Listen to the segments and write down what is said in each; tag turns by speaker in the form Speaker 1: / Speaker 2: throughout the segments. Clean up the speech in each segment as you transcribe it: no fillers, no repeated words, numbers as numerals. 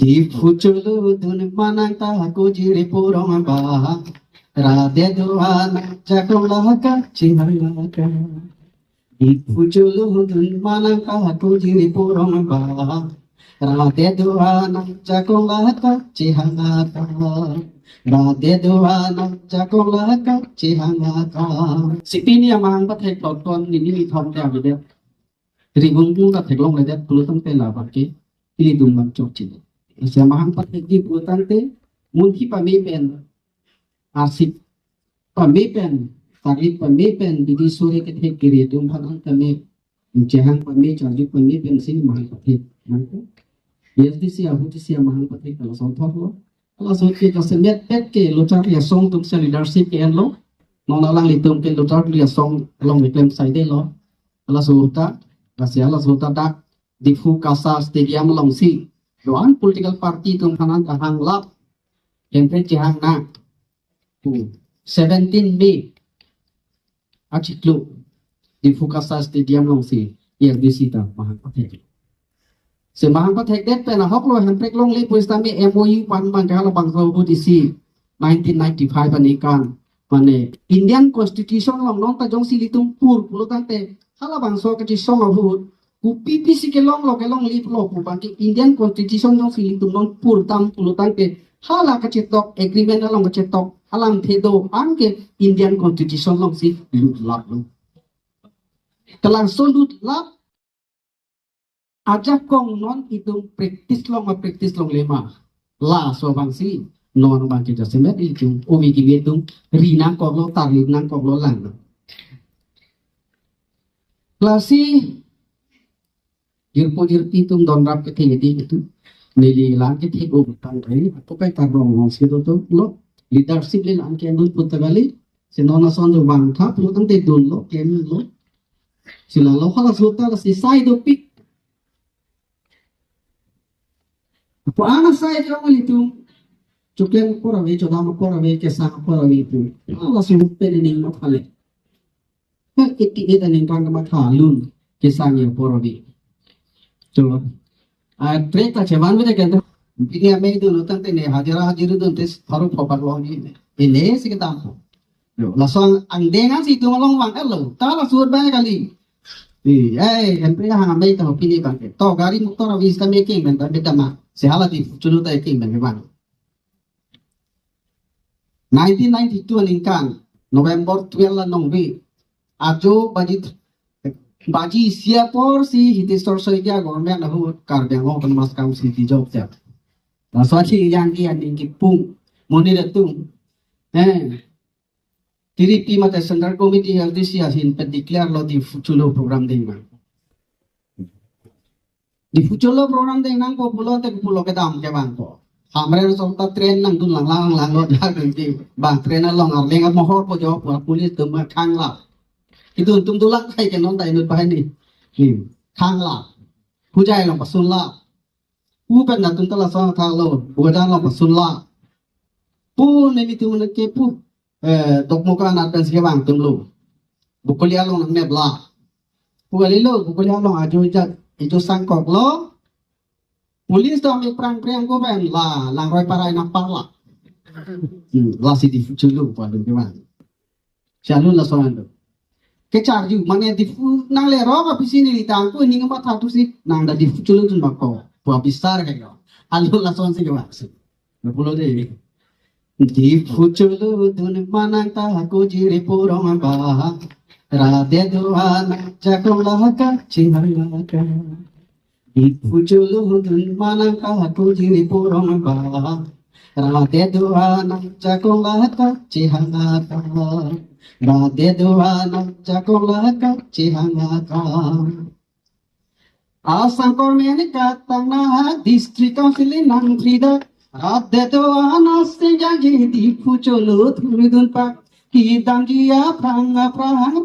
Speaker 1: Di fuchulu dun manang ta ko jiri purong ba Radhe duana jakolaka chihalaka Di fuchulu dun manang ta ko jiri purong ba Radhe duana jakolaka chihalaka Radhe duana jakolaka chihalaka Si pini amang pa thek tot kon ni ni thom ja bi de Ri bung bung ka thek long le de pulu tang te la ba ki ini dum bang chok chi Samahang pategi putante munti pamipen arsip pamipen tarik pamipen di sore kethe kiri tum phanang kami jahang pami charju pamipen sin mahang pathe nanti yes disi ahuti sia mahang pathe kalau sonthok lo kalau sote ka semet pet ke lotar ya song tum se leadership ke lo nona lang litum ke lotar ya song long reclaim side lo kalau sulta kasia la sulta dak difu kasa stadium long si doan political party tung kanan kahang lap yang jahang na 17 Mei achiklu di Fukasa Stadium long si yang disita mahang pathek se mahang pathek det pe na hok lo han prek long le puistami MOU pan ban kala bang so budisi 1995 panikan mane Indian Constitution long non ta jong silitung pur pulutante hala bang so ke song ahut PPC ke long lip lo bangki Indian Constitution jong silitung non pur tam pulutante hala ka cetok agreement long ka cetok alam thedo angke Indian Constitution long si lut lap lo telang so lut lap aja kong non hitung practice long lema la so bang si non bang kita semet hitung omi ki betung rina kok lo tarik nang kok lo lang klasi jirpo tum don rap ke thedi itu nili lang ke thego tang rai to kai tarong ngong si to lo leadership le lang ke ndun putagali se nona son do bang tha pu tang te dun lo kem lo sila lo khala sulta si sai do pik po ana sai jo ngoli tu chuklen pora ve chodam pora ve ke sa pora ve tu ala su pe ni ma phale ha iti ita ning kang ma tha lun ke sa nge pora ve Coba, treta ceban beda kan? Ini ame itu nonton tene hajar itu tes baru popar loh ini sih kita ampu. Langsung angdengan sih itu malong bang lo, tak langsung banyak kali. Yang pria hang ame itu pilih bang. Toh gari motor habis kami making kan, beda mah. Sehala di culu tak making bang bang. 1992 ningkan November 12 lah nongbi. Ajo Baji siapor si hitistor soiga government lahu karbeng ho kan mas kaum si di job siap. Nah soaci yang kian tinggi pung moni datung. Tiri mata standard committee harus disiasin declare lo di futulo program dengan. Di futulo program dengan ko pulo te pulo ke dam ke bang ko. Hamre solta train nang dun lang lo dah ganti. Bang train long arlenga mohor po jawab polis tuma kang la. Itu untung tulak kai ke non tai nut pai ni khang la pujai long pasun la pu pen na tung tala sa thang lo budan long pasun la pu ne mi tu ne ke pu dok muka na pen se bang tum lo bukulia long ne bla pu ali lo bukulia long ajo ja itu sangkok lo polis dong mi prang ko pen la lang roi parai na parla la si di chulu pa de bang chalu la so ando ke charju mane difu nang le ro ka pisini ni tang ko ni ngama thatu si nang da difu chulun tun bakko po bisar ka yo alu la son se ke wax no pulo de difu chulun manang ta ko jire porong ba radhe duana jakola ka chihala ka difu chulun manang ta ko jire porong ba radhe duana jakola ka chihala ka Radhe duana jakola ka chihanga ka Asang kormeni katang na district council nang frida Radhe duana senjangi di pucholo thuridun pa Kidangia pranga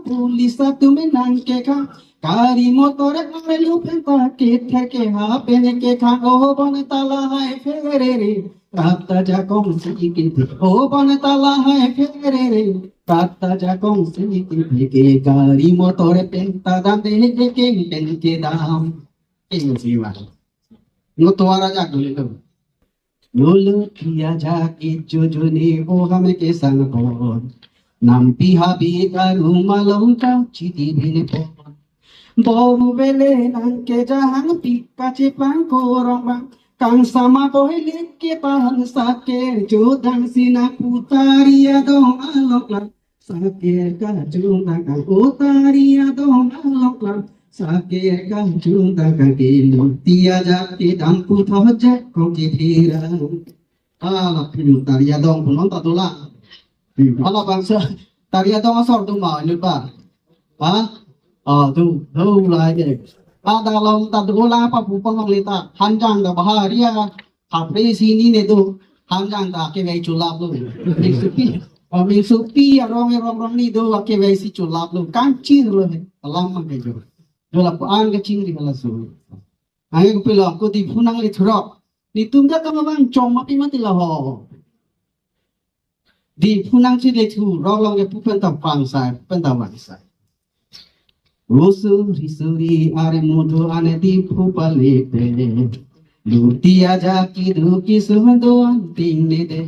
Speaker 1: pulisa tume nang ke ka Kari motore amelu penta ke theke ha pene ke kha o bon tala hai ferere Rapta jakong siki o bon tala hai ferere Tata jakong sini ke kari motore penta dam de ke dam ini sih mas ngotuara jak dulu Lulu kia jaki jujuni ohame ke sangpon. Nampi habi karuma longkau citi bini pon. Boru bele nang ke jahang pika cipang korong bang. Kang sama boile ke pahan sake jodang sina putaria dong alok lang. Sake ka jodang kang putaria dong alok lang. Sake ka jodang kang kilu tia jaki dampu thojek ko kithirang. Ala putaria dong punon tatulang. Ala bangsa taria dong asor tu mau ni ba. Ha? Tu lại cái ada long ta tu la pa pu pang lita hanjang da baharia hapre sini ne tu hanjang da ke vai chulap lu ming supi rong rong ni do ke vai si chulap lu kan chi lu alam ma ke jo do la an ke ching ri kala su ai ko pelo ko ti phunang li thro ni tum da ka bang chom ma pi ma ti la ho di phunang chi le thu ro long ke pu pen ta pang sai pen ta wang sai Usuri suri are mudo ane di pupale pe lutia jaki duki suhdo anting de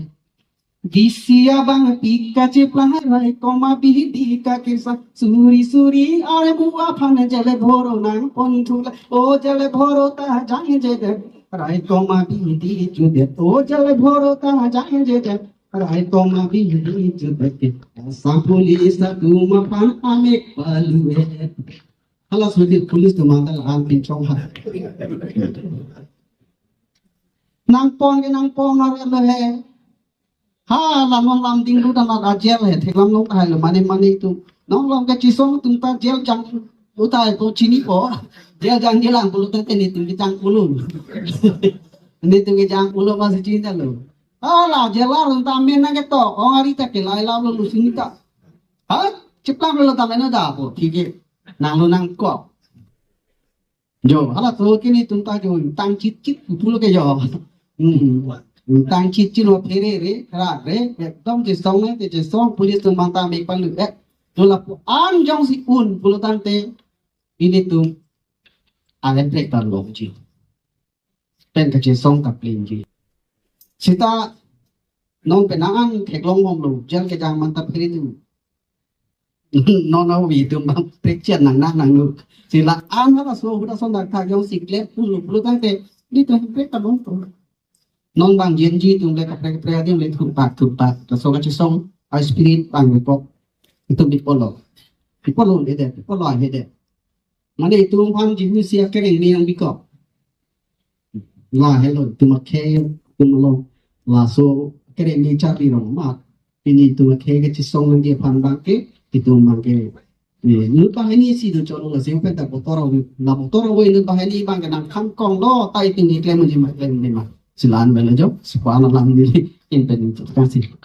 Speaker 1: disia bang pika ceplarai koma bihdi ka kisa suri suri are buah phane jale bhoro nang ponthula o jale bhoro ta jang je de rai koma bihdi jude o jale bhoro ta jang je de rai koma bihdi jude sapuli sakuma pan ame palue Halas with police to mandal ang pinchong ha. Nang pong ar he. Ha lam ding lu dama ajel he theklam nong tai lo mane tu. Nong lam ka chisong tung ta jel jang utai ko chini po. Jel jang jelang pulu ta ni tung jang pulu. Ni tung jang pulu mas cinta lo. Ha jelar ta men na ke to ong ari ta ke lai la lu sini ta. Ha chiplam lo ta men da po thike. Nang lu nang ko jo hala to kini tumta jo tang chit pulo ke jo tang chit lo phere re ra re ekdom je song ne je song police tum manta me pan lu to la an jong si un pulo tante ini tum ale prek tar lo ji pen ka je song ka plin ji sita nong penangan khek long mom lu jel ke jang manta phere tu nó vì tụi bạn biết chuyện nàng ngược chỉ là ăn nó là số đã xong đặc thà trong xịt lép lu tăng tệ đi tôi biết cả đúng rồi non bằng diễn gì tụi lại gặp cái tiếng lại thuộc bạc là số cái xong ai spirit bằng người bọc itu bị polo để đẹp polo để đẹp mà đây tụi phong chỉ như xe cái này yang bị cọp là hello tụi mà khe tụi mà lo là số cái này chắc đi rồi mà ini tụi mà khe cái chỉ xong lên địa bàn bạc cái itu mangke nu pa ini si do cholo la sing peta botoro na botoro we nu pa ini bang kan kham kong lo tai ting ni klem ni ma klem ni ma silan bela jo sipana lam ni in pen tu kan si